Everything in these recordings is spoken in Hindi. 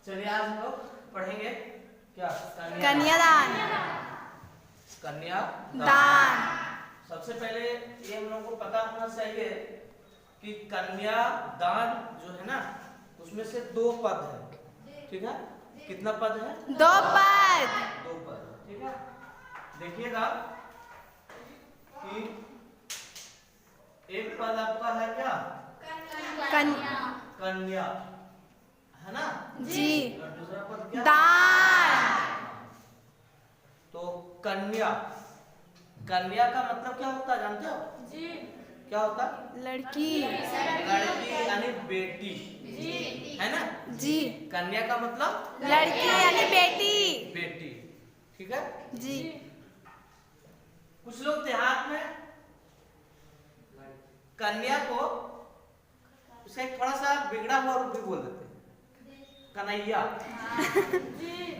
चलिए आज हम लोग पढ़ेंगे क्या कन्यादान। कन्यादान। सबसे पहले ये हम लोगों को पता होना चाहिए कि कन्यादान जो है ना उसमें से दो पद है। ठीक है, कितना पद है? दो पद। दो पद, ठीक है। देखिएगा कि एक पद आपका है क्या? कन्या है ना जी। और दूसरा पद क्या? दान। तो कन्या, कन्या का मतलब क्या होता है जानते हो? जी। क्या होता है? लड़की। लड़की यानी बेटी, है ना जी। कन्या का मतलब लड़की यानी बेटी। बेटी, ठीक है। जी। कुछ लोग देहात में कन्या को उसका एक थोड़ा सा बिगड़ा हुआ रूप भी बोल देते हैं, कन्हैया।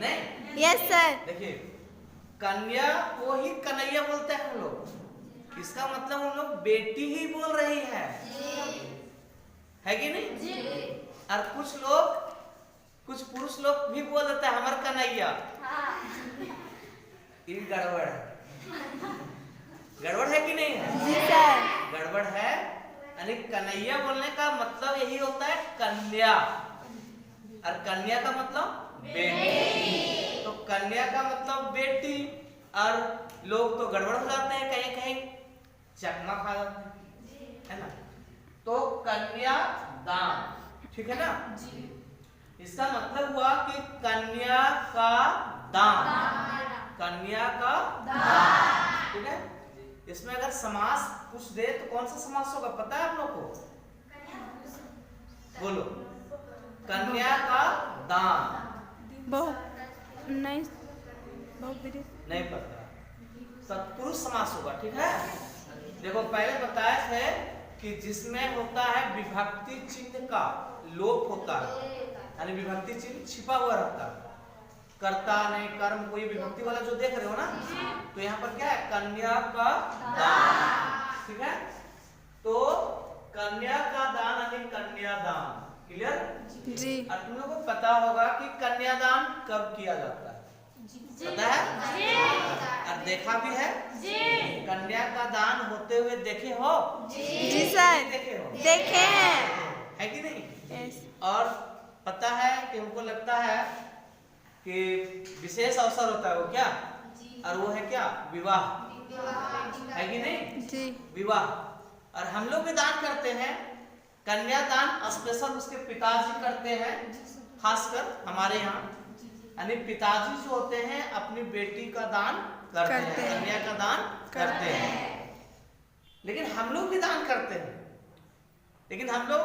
नहीं, यस सर। देखिए कन्या को ही कन्हैया बोलते हैं हम लोग, इसका मतलब हम लोग बेटी ही बोल रही है कि नहीं? और कुछ लोग, कुछ पुरुष लोग भी बोल देते हैं हमारा कन्हैया। ये गड़बड़ है, गड़बड़ है कि नहीं है? जी सर। गड़बड़ है। यानी कन्हैया बोलने का मतलब यही होता है कन्या, और कन्या का मतलब बेटी। तो कन्या का मतलब बेटी, और लोग तो गड़बड़ हो जाते हैं, कहीं कहीं चकमा खा जाते हैं, है ना। तो कन्यादान, ठीक है ना। इसका मतलब हुआ कि कन्या का दान, कन्या का दान, ठीक है। इसमें अगर समास कुछ दे तो कौन सा समास होगा पता है आप लोग को? बोलो। कन्या का दान नहीं पता, सत्पुरुष समास होगा, ठीक है। देखो पहले बताए थे कि जिसमें होता है विभक्ति चिन्ह का लोप होता है, यानी विभक्ति चिन्ह छिपा हुआ रहता है, कर्ता नहीं कर्म कोई विभक्ति वाला जो देख रहे हो ना, तो यहाँ पर क्या है? कन्या का दान, ठीक है। तो कन्या का दान यानी कन्यादान, क्लियर जी। और तुम लोगों को पता होगा कि कन्यादान कब किया जाता है, पता है? और देखा भी है? कन्या का दान होते हुए देखे हो? जी सर। देखे हो? देखे हैं। है कि नहीं? यस। और पता है कि हमको लगता है कि विशेष अवसर होता है वो क्या, और वो है क्या? विवाह, है कि नहीं? जी। विवाह। और हम लोग भी दान करते हैं, कन्यादान स्पेशल उसके पिताजी करते हैं, खासकर हमारे यहाँ, यानी पिताजी जो होते हैं अपनी बेटी का दान करते हैं, कन्या का दान करते हैं। लेकिन हम लोग भी दान करते हैं, लेकिन हम लोग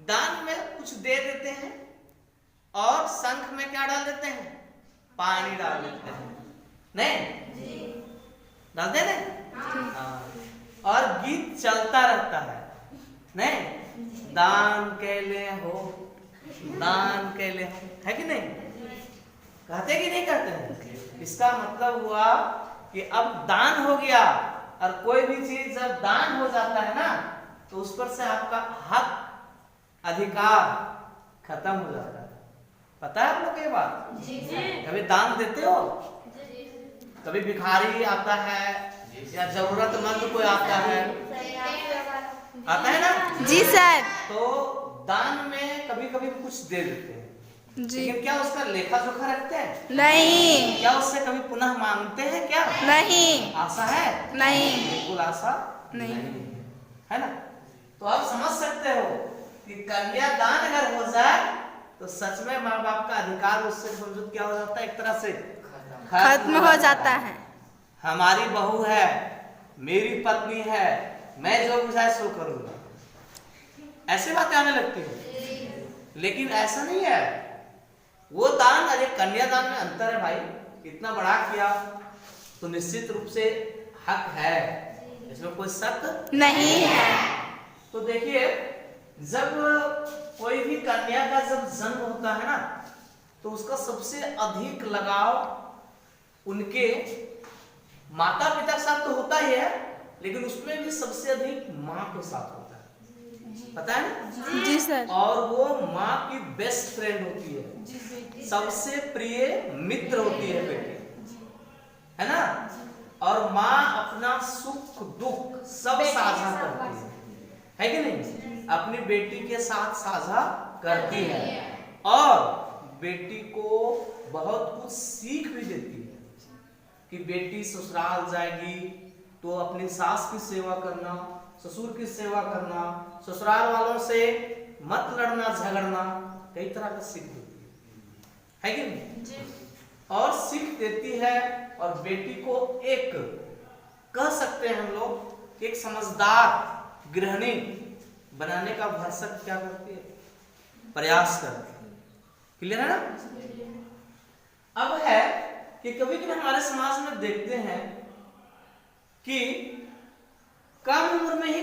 दान में कुछ दे देते हैं और शंख में क्या डाल देते हैं? पानी डाल देते हैं, नहीं डालते हैं? हाँ। और गीत चलता रहता है, नहीं? दान के लिए हो, दान के लिए हो, है कि नहीं? कहते कि नहीं कहते हैं? इसका मतलब हुआ कि अब दान हो गया, और कोई भी चीज जब दान हो जाता है ना तो उस पर से आपका हक अधिकार खत्म हो जाता है। पता है आप लोग ये बात? कभी दान देते हो? कभी भिखारी आता है या जरूरतमंद कोई आता है ना? जी सर। तो दान में कभी कभी कुछ दे देते हैं, जी। लेकिन क्या उसका लेखा जोखा रखते हैं? नहीं। क्या उससे कभी पुनः मांगते हैं क्या? नहीं। आशा है? नहीं। बिल्कुल आशा नहीं। है ना। तो आप समझ सकते हो कि कन्यादान अगर हो जाए तो सच में माँ बाप का अधिकार उससे समझो क्या हो जाता है, एक तरह से खत्म हो जाता है। हमारी बहू है, मेरी पत्नी है, मैं जो बुझाए सो करूंगा, ऐसी बातें आने लगती है। लेकिन ऐसा नहीं है, वो दान, अरे कन्यादान में अंतर है भाई, इतना बड़ा किया तो निश्चित रूप से हक है, इसमें कोई शक नहीं है। तो देखिए जब कोई भी कन्या का जब जन्म होता है ना तो उसका सबसे अधिक लगाव उनके माता पिता के साथ तो होता ही है, लेकिन उसमें भी सबसे अधिक माँ के साथ होता है। पता है ना? जी सर। और वो माँ की बेस्ट फ्रेंड होती है, सबसे प्रिय मित्र होती है बेटी, है ना? और माँ अपना सुख दुख सब साझा करती है कि नहीं? अपनी बेटी के साथ साझा करती है और बेटी को बहुत कुछ सीख भी देती है कि बेटी ससुराल जाएगी तो अपनी सास की सेवा करना, ससुर की सेवा करना, ससुराल वालों से मत लड़ना झगड़ना, कई तरह का सीख देती है कि नहीं? और सीख देती है और बेटी को एक कह सकते हैं हम लोग एक समझदार गृहिणी बनाने का भरसक क्या करती है? प्रयास करती है। क्लियर है ना? अब है कि कभी कभी हमारे समाज में देखते हैं कि कम उम्र में ही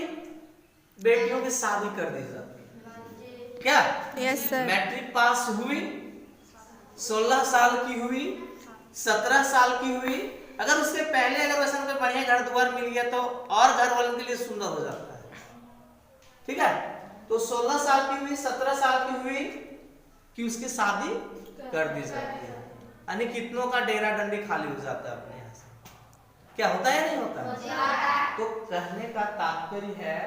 बेटियों की शादी कर दी जाती है। क्या? Yes sir. मैट्रिक पास हुई, 16 साल की हुई, 17 साल की हुई, अगर उसके पहले अगर वैसा कोई बढ़िया घर द्वार मिल गया तो और घर वालों के लिए सुंदर हो जाता है। ठीक है? तो 16 साल की हुई, 17 साल की हुई कि उसकी शादी कर दी जाती है, यानी कितनों का डेरा डंडी खाली हो जाता है अपने यहाँ से। क्या होता है नहीं होता? तो कहने का तात्पर्य है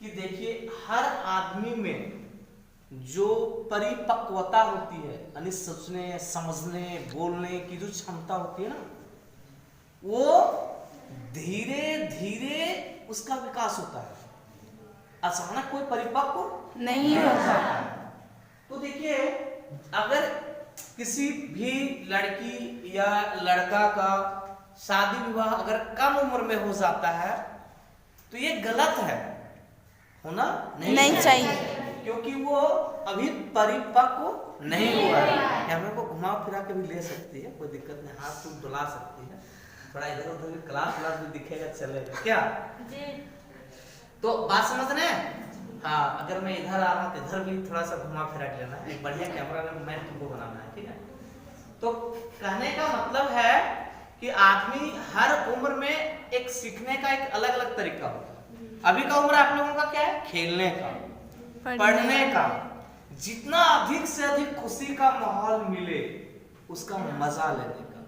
कि देखिए हर आदमी में जो परिपक्वता होती है, यानी सोचने समझने बोलने की जो क्षमता होती है ना, वो धीरे धीरे उसका विकास होता है, अचानक कोई परिपक्व नहीं होता। तो देखिए अगर किसी भी लड़की या लड़का का शादी विवाह अगर कम उम्र में हो जाता है तो ये गलत है, होना नहीं चाहिए, क्योंकि वो अभी परिपक्व नहीं हुआ है। कैमरे को घुमा फिरा के भी ले सकती है, कोई दिक्कत नहीं, हाथ को डुला सकती है, थोड़ा इधर उधर भी क्लास भी दिखेगा चलेगा। क्या तो बात समझ रहे हैं? हाँ, अगर मैं इधर आ रहा तो इधर भी थोड़ा सा घुमा फिरा के लेना है, एक बढ़िया कैमरा मैं तुमको बनाना है। ठीक है? तो कहने का मतलब है कि आदमी हर उम्र में एक सीखने का एक अलग अलग तरीका होता है। अभी का उम्र आप लोगों का क्या है? खेलने का, पढ़ने का, जितना अधिक से अधिक खुशी का माहौल मिले उसका मजा लेने का,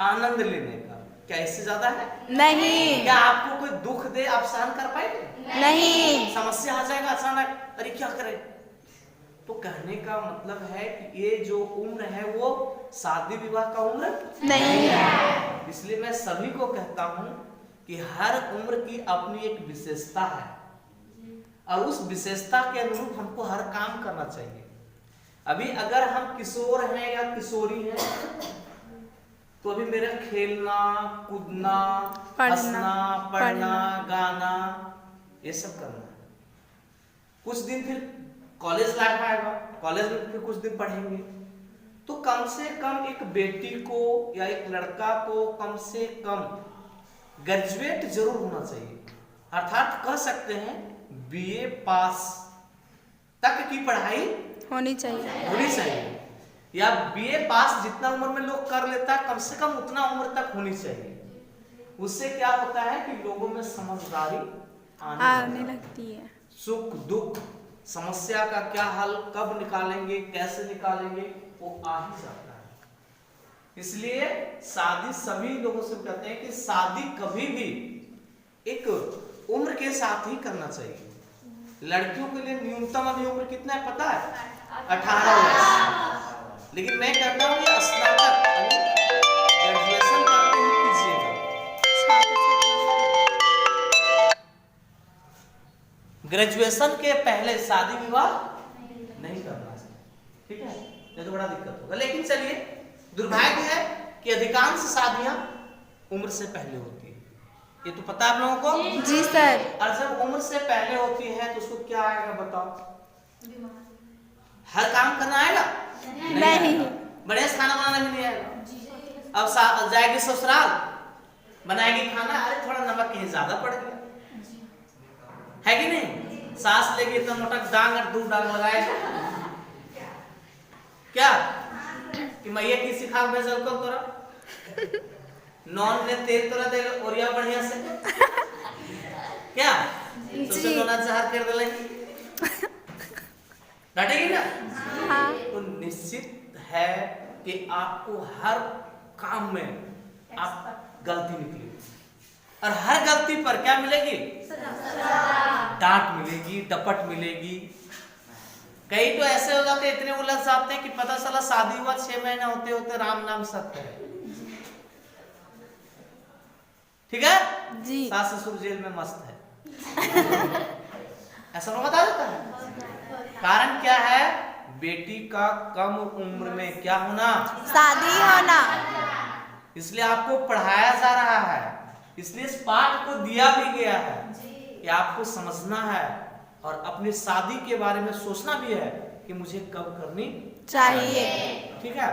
आनंद लेने का। क्या इससे ज्यादा है? नहीं। क्या आपको कोई दुख दे आप सहन कर पाएंगे? नहीं। समस्या आ जाएगा अचानक, अरे क्या करें? तो कहने का मतलब है कि ये जो उम्र है वो शादी विवाह का उम्र नहीं है। इसलिए मैं सभी को कहता हूँ कि हर उम्र की अपनी एक विशेषता है और उस विशेषता के अनुरूप हमको हर काम करना चाहिए। अभी अगर हम किशोर हैं या किशोरी हैं तो अभी मेरा खेलना कूदना, हंसना, पढ़ना, गाना ये सब करना है। कुछ दिन फिर कॉलेज लाइफ आएगा, कॉलेज में फिर कुछ दिन पढ़ेंगे, तो कम से कम एक बेटी को या एक लड़का को कम से कम ग्रेजुएट जरूर होना चाहिए, अर्थात कह सकते हैं बीए पास तक की पढ़ाई होनी चाहिए या बीए पास जितना उम्र में लोग कर लेता है कम से कम उतना उम्र तक होनी चाहिए। उससे क्या होता है कि लोगों में समझदारी आने लगती है, सुख दुख समस्या का क्या हल कब निकालेंगे कैसे निकालेंगे वो आ ही जाता है। इसलिए शादी सभी लोगों से कहते हैं कि शादी कभी भी एक उम्र के साथ ही करना चाहिए। लड़कियों के लिए न्यूनतम अभी उम्र कितना है पता है? 18 वर्ष। लेकिन मैं कहता हूँ ये स्नातक ग्रेजुएशन करते ही कीजिएगा। ग्रेजुएशन के पहले शादी विवाह नहीं करना चाहिए। ठीक है? ये तो बड़ा दिक्कत होगा। लेकिन चलिए दुर्भाग्य है कि अधिकांश शादियां उम्र से पहले होती है, ये तो पता आप लोगों को? जी सर। और जब उम्र से पहले होती है तो उसको क्या आएगा बताओ? हर काम करना आएगा? नहीं। बढ़िया खाना बनाना भी नहीं आएगा। अब जाएगी ससुराल, बनाएगी खाना, अरे थोड़ा नमक कहीं ज्यादा पड़ गया, है कि नहीं? सास लेगी इतना मोटा डांग और 2 डांग लगाएगा क्या कि मैया की सिखा भेजल को तोरा नॉन ने तेल तोरा दे ओरिया बढ़िया से क्या सबसे दोना जहर कर दे डांटेगी ना। हाँ। तो निश्चित है कि आपको हर काम में आप गलती निकलेगी और हर गलती पर क्या मिलेगी? डांट मिलेगी, डपट मिलेगी। कई तो ऐसे हो जाते, इतने उलझ जाते हैं कि पता चला शादी हुआ 6 महीने होते होते राम नाम सत्य है। ठीक है जी। सास ससुर जेल में मस्त है ऐसा लोग बता देता है। कारण क्या है? बेटी का कम उम्र में क्या होना? शादी होना। इसलिए आपको पढ़ाया जा रहा है, इसलिए इस पाठ को दिया भी गया है कि आपको समझना है और अपनी शादी के बारे में सोचना भी है कि मुझे कब करनी चाहिए। ठीक है।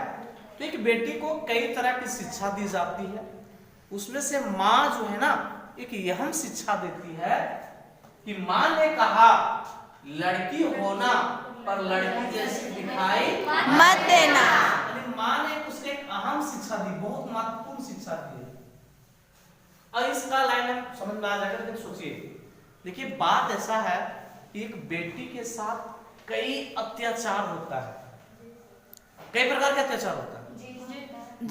तो एक बेटी को कई तरह की शिक्षा दी जाती है, उसमें से माँ जो है ना एक यह शिक्षा देती है कि माँ ने कहा लड़की होना पर लड़की जैसी दिखाई मत देना। माँ ने उसको एक अहम शिक्षा दी, बहुत महत्वपूर्ण शिक्षा दी है। और इसका लाइन हम समझ में आ जाकर के सोचिए। देखिए बात ऐसा है कि एक बेटी के साथ कई अत्याचार होता है, कई प्रकार के अत्याचार होता है।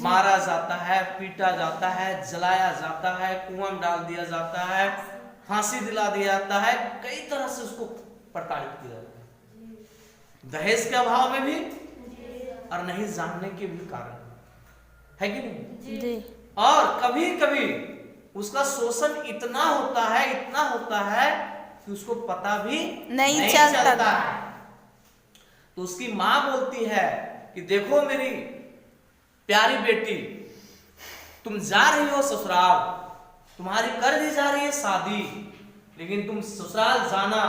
मारा जाता है, पीटा जाता है, जलाया जाता है, कुआं में डाल दिया जाता है, फांसी दिला दिया जाता है, कई तरह से उसको प्रताड़ित किया जाता है। दहेज के अभाव में भी और नहीं जानने के भी कारण है कि नहीं? जी। और कभी कभी उसका शोषण इतना होता है, इतना होता है कि उसको पता भी नहीं चलता। तो उसकी माँ बोलती है कि देखो मेरी प्यारी बेटी, तुम जा रही हो ससुराल, तुम्हारी कर दी जा रही है शादी, लेकिन तुम ससुराल जाना,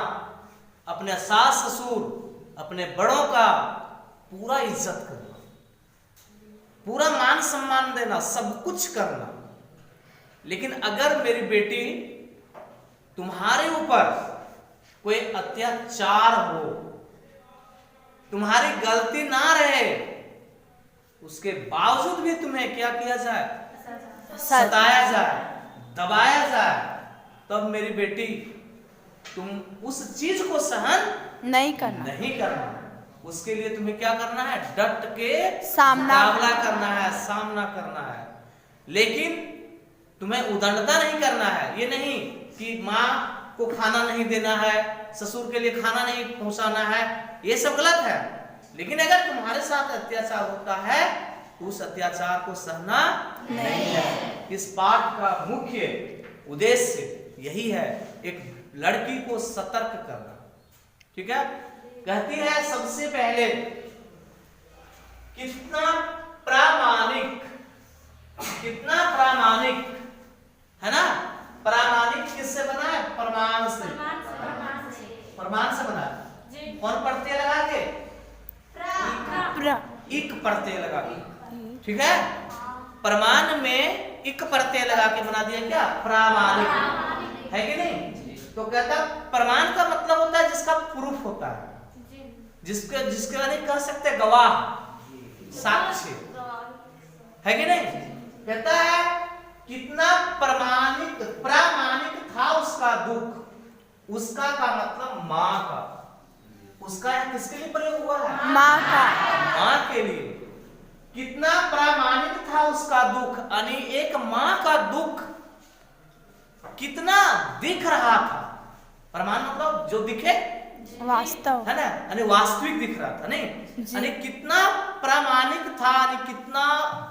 अपने सास ससुर अपने बड़ों का पूरा इज्जत करना, पूरा मान सम्मान देना, सब कुछ करना। लेकिन अगर मेरी बेटी तुम्हारे ऊपर कोई अत्याचार हो, तुम्हारी गलती ना रहे, उसके बावजूद भी तुम्हें क्या किया जाए? सताया जाए, दबाया जाए, तब मेरी बेटी तुम उस चीज को सहन नहीं करना। उसके लिए तुम्हें क्या करना है? डट के सामना करना है, सामना करना है। लेकिन तुम्हें उदंडता नहीं करना है। ये नहीं कि माँ को खाना नहीं देना है, ससुर के लिए खाना नहीं पहुंचाना है, ये सब गलत है। लेकिन अगर तुम्हारे साथ अत्याचार होता है तो उस अत्याचार को सहना नहीं है। इस पाठ का मुख्य उद्देश्य यही है, एक लड़की को सतर्क करना। ठीक है। कहती है सबसे पहले कितना प्रामाणिक है ना? प्रामाणिक किससे बना है? प्रमाण से बना है। कौन प्रत्यय लगा के? इक प्रत्यय लगा के। ठीक है। प्रमाण में इक प्रत्यय लगा के बना दिया क्या? प्रामाणिक है कि नहीं? तो कहता प्रमाण का मतलब होता है जिसका प्रूफ होता है, जिसके बारे कह सकते गवाह, साक्ष्य है कि नहीं? कहता है कितना प्रामाणिक था उसका दुख। उसका का मतलब माँ का। उसका किसके लिए प्रयोग हुआ है? माँ का। माँ के लिए। कितना प्रामाणिक था उसका दुख, यानी एक माँ का दुख कितना दिख रहा था। प्रमाण मतलब जो दिखे, वास्तव है ना, यानी वास्तविक दिख रहा था, नहीं? यानी कितना प्रामाणिक था, यानी कितना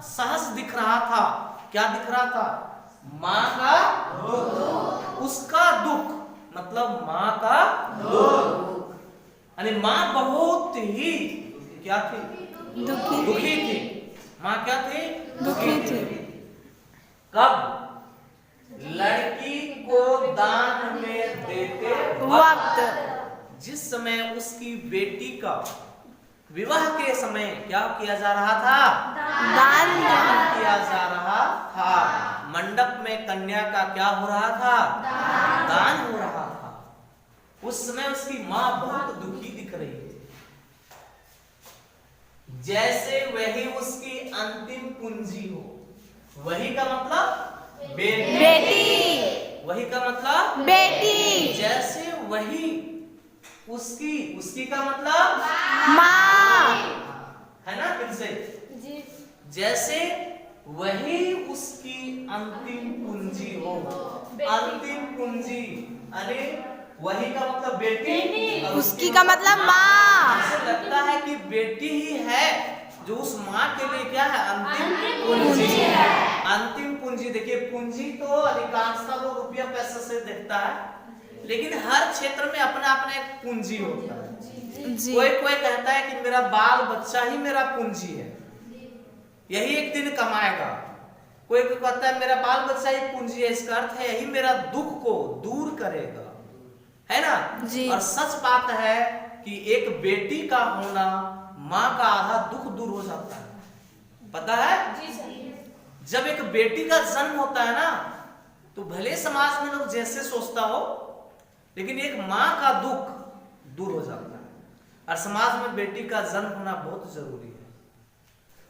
सहज दिख रहा था। क्या दिख रहा था? माँ का दुख। उसका दुख मतलब माँ का दुख, यानी माँ बहुत ही क्या थी? दुखी थी। माँ क्या थी? दुखी थी। कब? लड़की को दान में देते वक्त, जिस समय उसकी बेटी का विवाह के समय क्या किया जा रहा था? दान किया जा रहा था। मंडप में कन्या का क्या हो रहा था? दान हो रहा था। उस समय उसकी माँ बहुत दुखी दिख रही थी, जैसे वही उसकी अंतिम पूंजी हो। वही का मतलब बेटी। वही का मतलब बेटी। जैसे वही उसकी का मतलब माँ। है ना, फिर से जैसे वही उसकी अंतिम पूंजी हो। अंतिम पूंजी, अरे वही का मतलब बेटी, और उसकी का मतलब माँ। ऐसे लगता है कि बेटी ही है जो उस माँ के लिए क्या है, अंतिम पूंजी है। अंतिम पूंजी, देखिए पूंजी तो अधिकांशतः लोग रुपया पैसा से देखता है, लेकिन हर क्षेत्र में अपना अपना एक पूंजी होता है। कोई कहता है कि मेरा बाल बच्चा ही मेरा पूंजी है, यही एक दिन कमाएगा। कोई कहता है मेरा बाल बच्चा ही पूंजी है, इसका अर्थ है यही मेरा दुख को दूर करेगा, है ना। और सच बात है कि एक बेटी का होना माँ का आधा दुख दूर हो जाता है, पता है। जब एक बेटी का जन्म होता है ना, तो भले समाज में लोग जैसे सोचता हो, लेकिन एक माँ का दुख दूर हो जाता है। और समाज में बेटी का जन्म होना बहुत जरूरी है।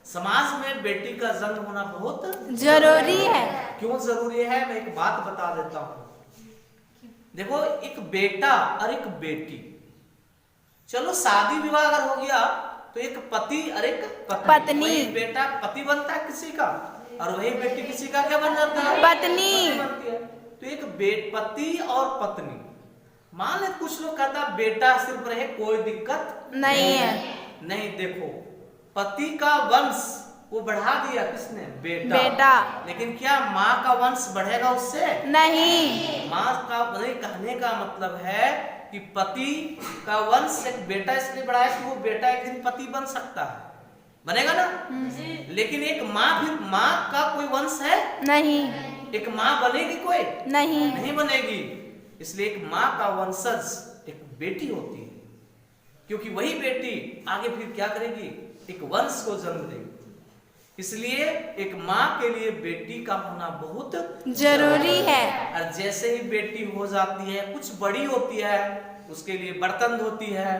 समाज में बेटी का जन्म होना बहुत जरूरी है। क्यों जरूरी है, मैं एक बात बता देता हूं। देखो, एक बेटा और एक बेटी, चलो शादी विवाह अगर हो गया तो एक पति और एक पत्नी। वही बेटा पति बनता है किसी का, और वही बेटी किसी का क्या बन जाता है, पत्नी बनती है। तो एक पति और पत्नी, मान ले कुछ लोग कहता बेटा सिर्फ रहे कोई दिक्कत नहीं है। नहीं, देखो पति का वंश वो बढ़ा दिया किसने, बेटा। लेकिन क्या माँ का वंश बढ़ेगा उससे, नहीं। माँ का कहने का मतलब है कि पति का वंश एक बेटा इसलिए बढ़ाया कि वो बेटा एक दिन पति बन सकता है, बनेगा ना। लेकिन एक माँ, फिर माँ का कोई वंश है नहीं, एक माँ बनेगी कोई नहीं बनेगी। इसलिए एक माँ का वंशज एक बेटी होती है, क्योंकि वही बेटी आगे फिर क्या करेगी, एक वंश को जन्म देगी। इसलिए एक माँ के लिए बेटी का होना बहुत जरूरी है। और जैसे ही बेटी हो जाती है, कुछ बड़ी होती है, उसके लिए बर्तन धोती है,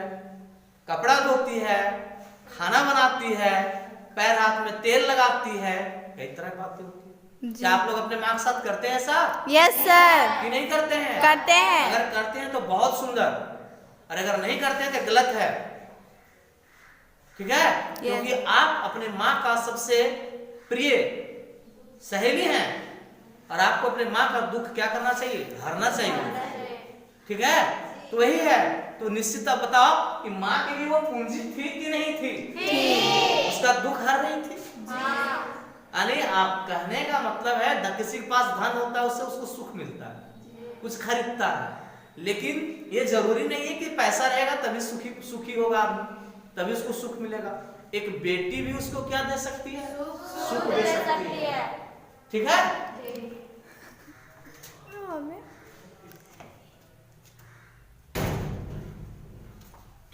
कपड़ा धोती है, खाना बनाती है, पैर हाथ में तेल लगाती है, कई तरह की बातें होती है। क्या आप लोग अपने माँ के साथ करते हैं ऐसा? Yes sir. कि नहीं करते हैं? करते हैं। अगर करते हैं तो बहुत सुंदर, और अगर नहीं करते हैं तो गलत है, ठीक है। क्योंकि आप अपने माँ का सबसे प्रिय सहेली हैं, और आपको अपने माँ का दुख क्या करना चाहिए, हरना चाहिए, ठीक है। तो वही है, तो निश्चित आप बताओ कि माँ के लिए वो पूंजी थी कि नहीं थी? उसका दुख हर रही थी। यानी आप कहने का मतलब है, किसी के पास धन होता है उससे उसको सुख मिलता है, कुछ खरीदता है, लेकिन ये जरूरी नहीं है कि पैसा रहेगा तभी सुखी होगा आदमी, तभी उसको सुख मिलेगा। एक बेटी भी उसको क्या दे सकती है, सुख दे सकती है, ठीक है।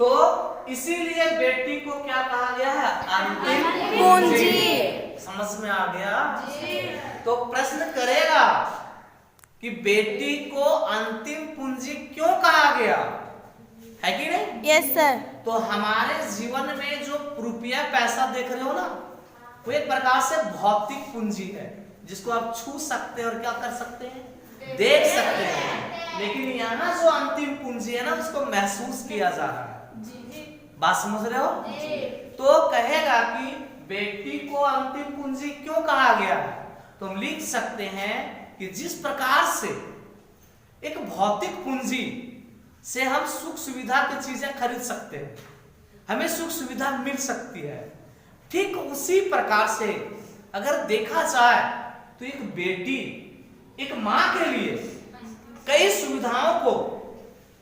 तो इसीलिए बेटी को क्या कहा गया है, अंतिम पूंजी। समझ में आ गया? तो प्रश्न करेगा कि बेटी को अंतिम पूंजी क्यों कहा गया, है कि नहीं? Yes sir. तो हमारे जीवन में जो रुपया पैसा देख रहे हो ना, वो एक प्रकार से भौतिक पूंजी है, जिसको आप छू सकते हैं और क्या कर सकते हैं, देख सकते हैं। लेकिन यहाँ जो अंतिम पूंजी है ना, उसको महसूस किया जा रहा है। बात समझ रहे हो? तो कहेगा कि बेटी को अंतिम पूंजी क्यों कहा गया है, तो हम लिख सकते हैं कि जिस प्रकार से एक भौतिक पूंजी से हम सुख सुविधा की चीजें खरीद सकते हैं, हमें सुख सुविधा मिल सकती है, ठीक उसी प्रकार से अगर देखा जाए तो एक बेटी एक माँ के लिए कई सुविधाओं को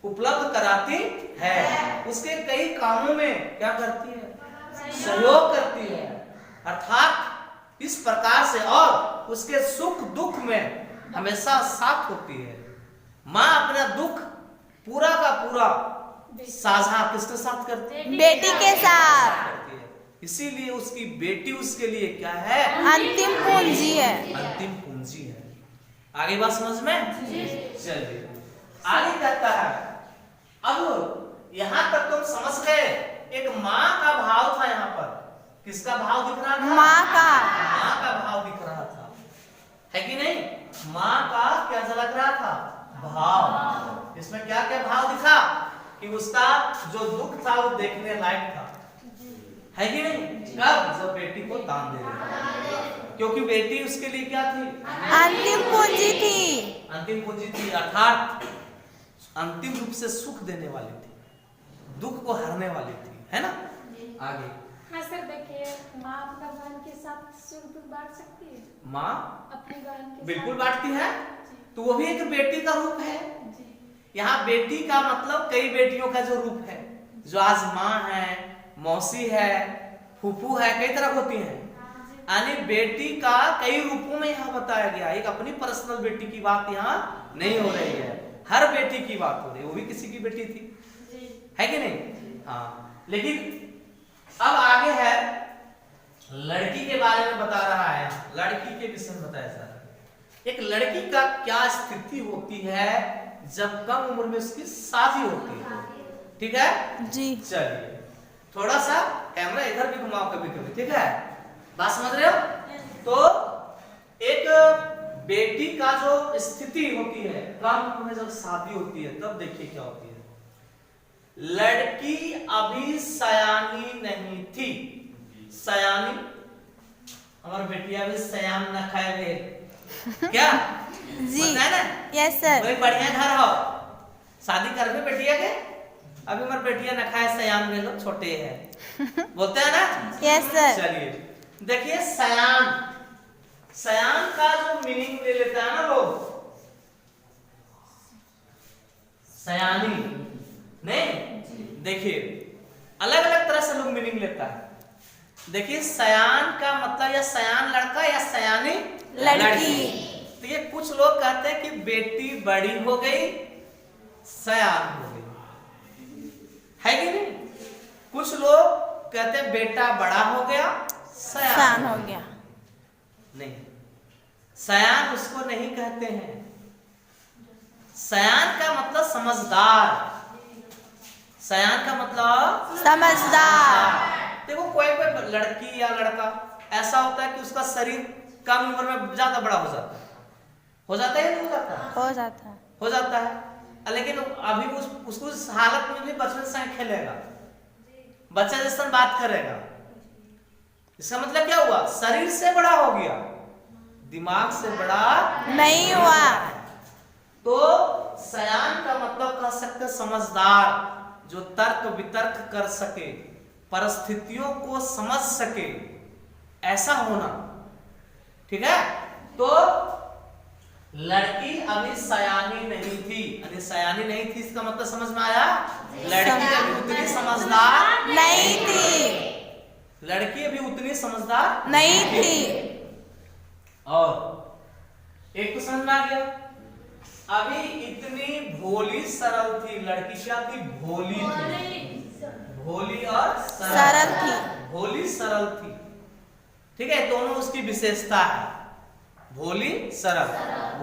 उपलब्ध कराती है, उसके कई कामों में क्या करती है, सहयोग करती है, अर्थात इस प्रकार से, और उसके सुख दुख में हमेशा साथ होती है। माँ अपना दुख पूरा का पूरा साझा किसके साथ करती है, बेटी के साथ करती है। इसीलिए उसकी बेटी उसके लिए क्या है, अंतिम पूंजी है, अंतिम पूंजी है। आगे बात समझ में? चलिए आगे कहता है, अब यहां तक तुम समझ गए, एक माँ का भाव था, यहाँ पर किसका भाव दिख रहा था, माँ का भाव दिख रहा था, है कि नहीं? माँ का क्या झलक रहा था, भाव। इसमें क्या क्या भाव दिखा कि उसका जो दुख था वो देखने लायक था, है कि नहीं? कब? जब बेटी को दान दे दिया, क्योंकि बेटी उसके लिए क्या थी? अंतिम पूंजी थी। अंतिम पूंजी थी, अर्थात अंतिम रूप से सुख देने वाली थी, दुख को हरने वाली थी, है ना? आगे हाँ सर, देखिए माँ अपना बहन के साथ सुख दुख बांट सकती है। माँ अपनी बहन के बिल्कुल साथ बांटती है, तो वो भी एक बेटी का रूप है। जी। यहाँ बेटी का मतलब कई बेटियों का जो रूप है, जो आज माँ है, मौसी है, फूफू है, कई तरह होती हैं। यानी बेटी का कई रूपों में यहाँ बताया गया, एक अपनी पर्सनल बेटी की बात यहाँ नहीं हो रही है, हर बेटी की बात हो रही है, वो भी किसी की बेटी थी, है कि नहीं? हाँ, लेकिन अब आगे है लड़की के बारे में बता रहा है, लड़की के विषय में बताया जा रहा है। एक लड़की का क्या स्थिति होती है जब कम उम्र में उसकी शादी होती है, ठीक है जी। चलिए थोड़ा सा कैमरा इधर भी घुमाओ कभी कभी, ठीक है? बात समझ रहे हो? तो एक बेटी का जो स्थिति होती है कम उम्र में जब शादी होती है, तब देखिए क्या होती है। लड़की अभी सयानी नहीं थी, सयानी, हमारे बेटिया भी सयान न खाए वे, क्या जी। पता है ना? Yes sir. कोई बढ़िया घर हो, शादी कर भी बेटिया के, अभी हमारे बेटिया न खाए सयान में, लोग छोटे हैं बोलते हैं ना? Yes sir. चलिए देखिए सयान, सयान का जो मीनिंग ले लेता है ना लोग, सयानी नहीं, देखिए अलग अलग तरह से लोग मीनिंग लेता है। देखिए सयान का मतलब या सयान लड़का या सयानी लड़की। तो ये कुछ लोग कहते हैं कि बेटी बड़ी हो गई सयान हो गई, है कि नहीं? कुछ लोग कहते हैं बेटा बड़ा हो गया सयान हो गया। नहीं, सयान उसको नहीं कहते हैं। सयान का मतलब समझदार, सयान का मतलब समझदार। देखो कोई कोई लड़की या लड़का ऐसा होता है कि उसका शरीर कम उम्र में ज्यादा बड़ा हो जाता है, हो जाता है या नहीं हो जाता? हो जाता है। हो जाता है, लेकिन अभी उसको उस हालत में भी बचपन से खेलेगा, बच्चा जैसा बात करेगा, इसका मतलब क्या हुआ? शरीर से बड़ा हो गया, दिमाग से बड़ा नहीं हुआ। तो सयान का मतलब कह सकते समझदार, जो तर्क वितर्क कर सके, परिस्थितियों को समझ सके, ऐसा होना, ठीक है? तो लड़की अभी सयानी नहीं थी, यानी सयानी नहीं थी इसका मतलब समझ में आया? लड़की अभी उतनी समझदार नहीं थी। लड़की अभी उतनी समझदार नहीं थी। और एक तो समझ में आ गया, अभी इतनी भोली सरल थी लड़की, क्या थी? भोली थी, भोली और सरल थी। भोली सरल थी, ठीक है? दोनों उसकी विशेषता है, भोली सरल।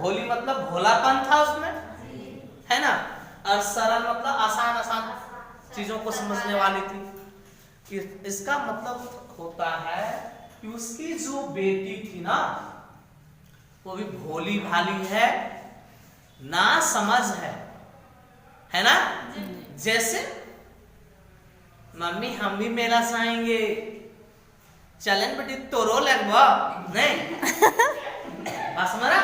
भोली मतलब भोलापन था उसमें, है ना? और सरल मतलब आसान आसान चीजों को समझने वाली थी। इसका मतलब होता है कि उसकी जो बेटी थी ना, वो भी भोली भाली है, ना समझ है ना? जैसे मम्मी हम भी मेला से आएंगे, चलन बेटी तोरो लगवा नहीं बात समझा?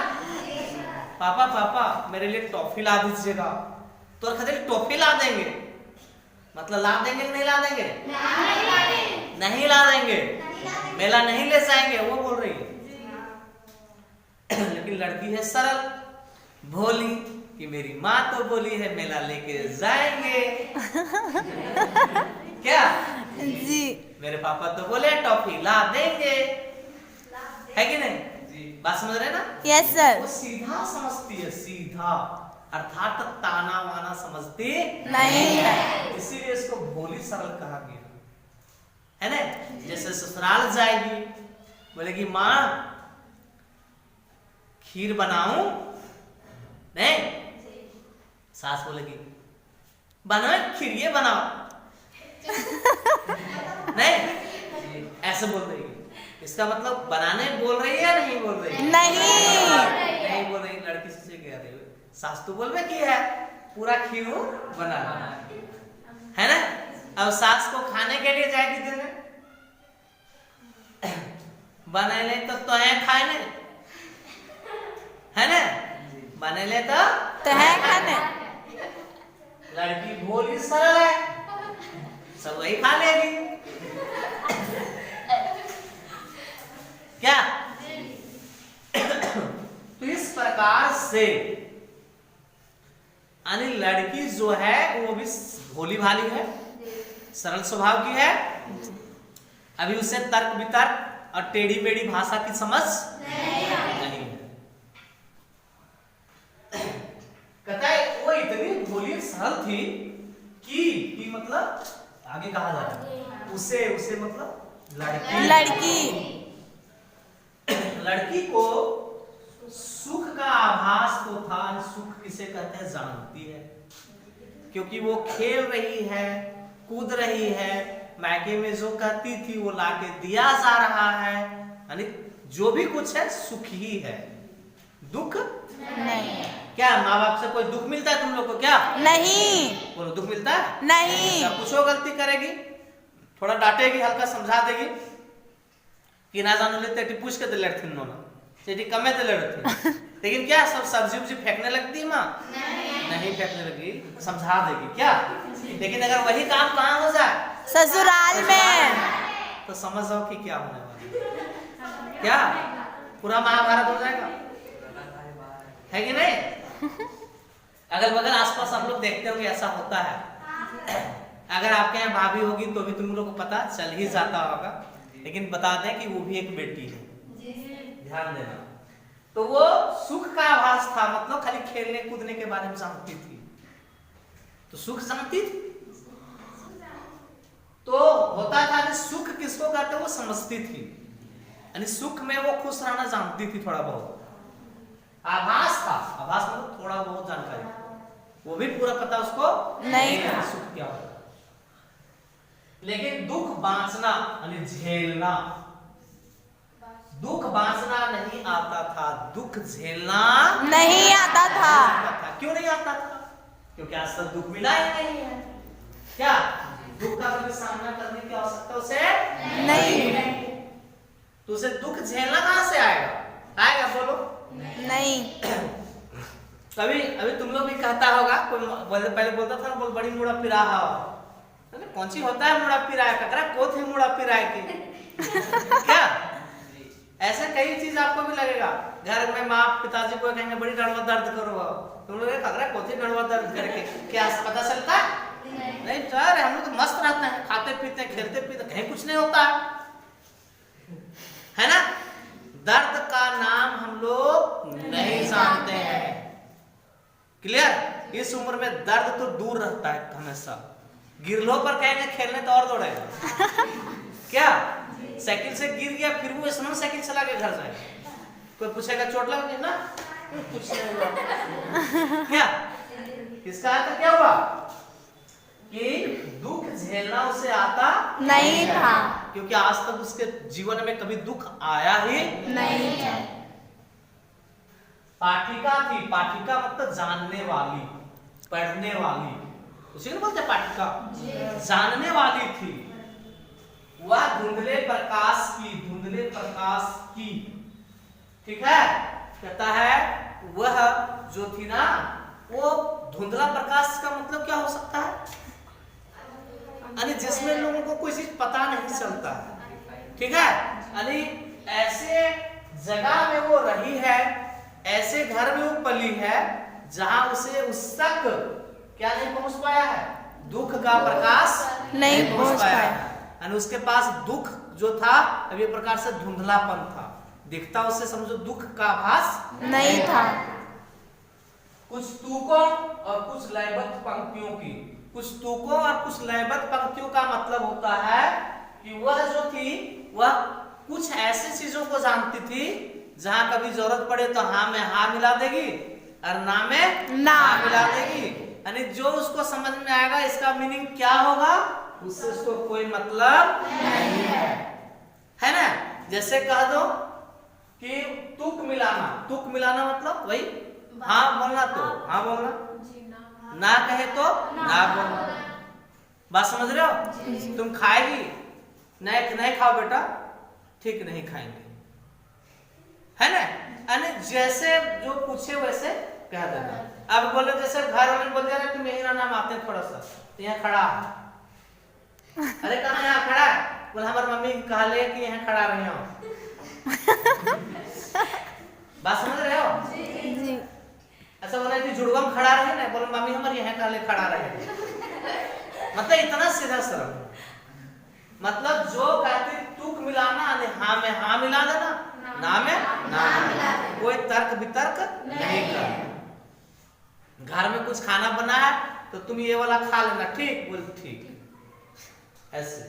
पापा पापा मेरे लिए टॉफी ला दीजिएगा, तो खातिर टॉफी ला देंगे, मतलब ला देंगे कि नहीं ला देंगे? नहीं ला देंगे, मेला नहीं ले जाएंगे, वो बोल रही है। लेकिन लड़की है सरल भोली कि मेरी माँ तो बोली है मेला लेके जाएंगे क्या? जी। मेरे पापा तो बोले टॉफी ला देंगे, है कि नहीं? बात समझ रहे ना? Yes sir. वो सीधा समझती है, सीधा, अर्थात ताना वाना समझती नहीं है। इसीलिए इसको भोली सरल कहा गया, है ना? जैसे ससुराल जाएगी, बोलेगी माँ खीर बनाऊं, नहीं, सास बोलेगी बनाओ खीर, ये बनाओ नहीं, ऐसे बोल रही है। इसका मतलब बनाने बोल रही है या नहीं बोल रही है? नहीं। नहीं बोल रही, लड़की से कह रही है, सास तो बोलबे की है पूरा खीर वो बना है ना। अब सास को खाने के लिए जाएगी देने, बने ले तो है खाए ने, है ना, बने ले तो है खाने। लड़की भोली सरल है, सब वही खा लेगी क्या। तो इस प्रकार से यानी लड़की जो है वो भी भोली भाली है, सरल स्वभाव की है। अभी उसे तर्क वितर्क और टेढ़ी मेढ़ी भाषा की समझ नहीं है। कहता है वो इतनी भोली सरल थी कि मतलब आगे कहा जा रहा है उसे मतलब लड़की को सुख का आभास तो था। सुख किसे कहते हैं जानती है, क्योंकि वो खेल रही है, कूद रही है, मायके में जो कहती थी वो लाके दिया जा रहा है, यानी जो भी कुछ है सुख ही है, दुख नहीं। क्या माँ बाप से कोई दुख मिलता है तुम लोग को? क्या नहीं। बोलो, दुख मिलता है? नहीं। कुछ वो गलती करेगी, थोड़ा डांटेगी, हल्का समझा देगी कि ना जानो लेते पूछ के दिल लड़ती नोना चेटी कमे दिल लड़ती, लेकिन क्या सब सब्जी उब्जी फेंकने लगती है माँ? नहीं फेंकने लगी, समझा देगी क्या। लेकिन अगर वही काम कहाँ हो जाए? ससुराल में, तो समझ जाओ कि क्या होने वाला, क्या पूरा महाभारत हो जाएगा, है कि नहीं। अगल बगल आसपास आप लोग देखते होंगे ऐसा होता है। अगर आपके यहाँ भाभी होगी तो भी तुम लोग को पता चल ही जाता होगा, लेकिन बता दें कि वो भी एक बेटी है, ध्यान देना। तो वो सुख का आभास था, मतलब खाली खेलने कूदने के बारे में जानती थी, तो सुख जानती थी। तो होता था कि सुख किसको कहते वो समझती थी, यानी सुख में वो खुश रहना जानती थी। थोड़ा बहुत आभास था, आभास मतलब थोड़ा बहुत जानकारी, वो भी पूरा पता उसको नहीं था सुख क्या होता। लेकिन दुख बांचना यानी झेलना, दुख बांचना नहीं आता था, दुख झेलना नहीं आता था। क्यों नहीं आता था? क्योंकि आज तक दुख मिला ही नहीं है। क्या दुख का कभी सामना करने की आवश्यकता उसे नहीं। तो उसे दुख झेलना कहां से आएगा? आएगा बोलो? नहीं। कभी अभी तुम लोग भी कहता होगा, कोई पहले बोलता था ना, बोल बड़ी मुड़ा पिराहा, कौन सी होता है मुड़ा पिराया, ककरा को थे मुड़ा पिराए के क्या। ऐसे कई चीज आपको भी लगेगा, घर में माँ पिताजी को कहेंगे बड़ी डरवा दर्द करो, तुम लोग ककरा को थे डरवा दर्द करके क्या पता चलता नहीं। सर हम लोग तो मस्त रहते हैं, खाते पीते खेलते पीते, कहीं कुछ नहीं होता है ना। दर्द का नाम हम लोग नहीं जानते हैं, क्लियर। इस उम्र में दर्द तो दूर रहता है हमेशा, गिरलो पर कहेंगे खेलने तो और दौड़ेगा क्या। साइकिल से गिर गया फिर वो स्मरण साइकिल चला के घर जाए, कोई पूछेगा चोट लग ना, कुछ नहीं हुआ क्या। इसका अर्थ क्या हुआ कि दुख झेलना उसे आता नहीं था, क्योंकि आज तक उसके जीवन में कभी दुख आया ही नहीं था। पाठिका थी, पाठिका मतलब जानने वाली, पढ़ने वाली, उसी को बोलते पाठिका, जानने वाली थी। वह धुंधले प्रकाश की, धुंधले प्रकाश की, ठीक है। कहता है वह जो थी ना, वो धुंधला प्रकाश का मतलब क्या हो सकता है, यानी जिसमें लोगों को कोई चीज पता नहीं चलता है, ठीक है। यानी ऐसे जगह में वो रही है, ऐसे घर में वो पली है जहां उसे उस तक क्या नहीं पहुंच पाया है, दुख का प्रकाश नहीं पहुंच पाया। यानी उसके पास दुख जो था अब ये प्रकार से धुंधलापन था, दिखता उससे समझो दुख का आभास नहीं था। कुछ तूकों और कुछ लयबद्ध पंक्तियों की, कुछ तूकों और कुछ लयबद्ध पंक्तियों का मतलब होता है कि वह जो थी वह कुछ ऐसी चीजों को जानती थी जहां कभी जरूरत पड़े तो हाँ में हाँ मिला देगी और ना में ना मिला देगी, यानी जो उसको समझ में आएगा इसका मीनिंग क्या होगा उससे उसको कोई मतलब नहीं है ना। जैसे कह दो कि तुक मिलाना, तुक मिलाना मतलब वही हाँ बोलना, तो हाँ बोलना, ना कहे तो ना बोलो। बात समझ रहे हो? तुम खाएगी, नहीं नहीं खाओ बेटा, ठीक नहीं खाएंगे, है ना? यानी जैसे जो पूछे वैसे कह देना। अब बोले जैसे घर वाले बोल दिया ना तुम यही ना नाम आते हैं थोड़ा सा, तो यहाँ खड़ा है। अरे कहाँ यहाँ खड़ा है? बोले हमारी मम्मी कहा ले कि यहाँ खड़ा रही हो। बात समझ रहे हो? जी। ऐसा बोला कि जुड़वा में खड़ा रहे ना, बोले मम्मी हमारे यहाँ कहा ले खड़ा रहे। मतलब इतना सीधा सरल, मतलब जो कहती तुक मिलाना, हाँ में हाँ मिला देना, ना में ना मिला, कोई तर्क वितर्क नहीं करना। घर में कुछ खाना बना है तो तुम ये वाला खा लेना, ठीक? बोल ठीक। ऐसे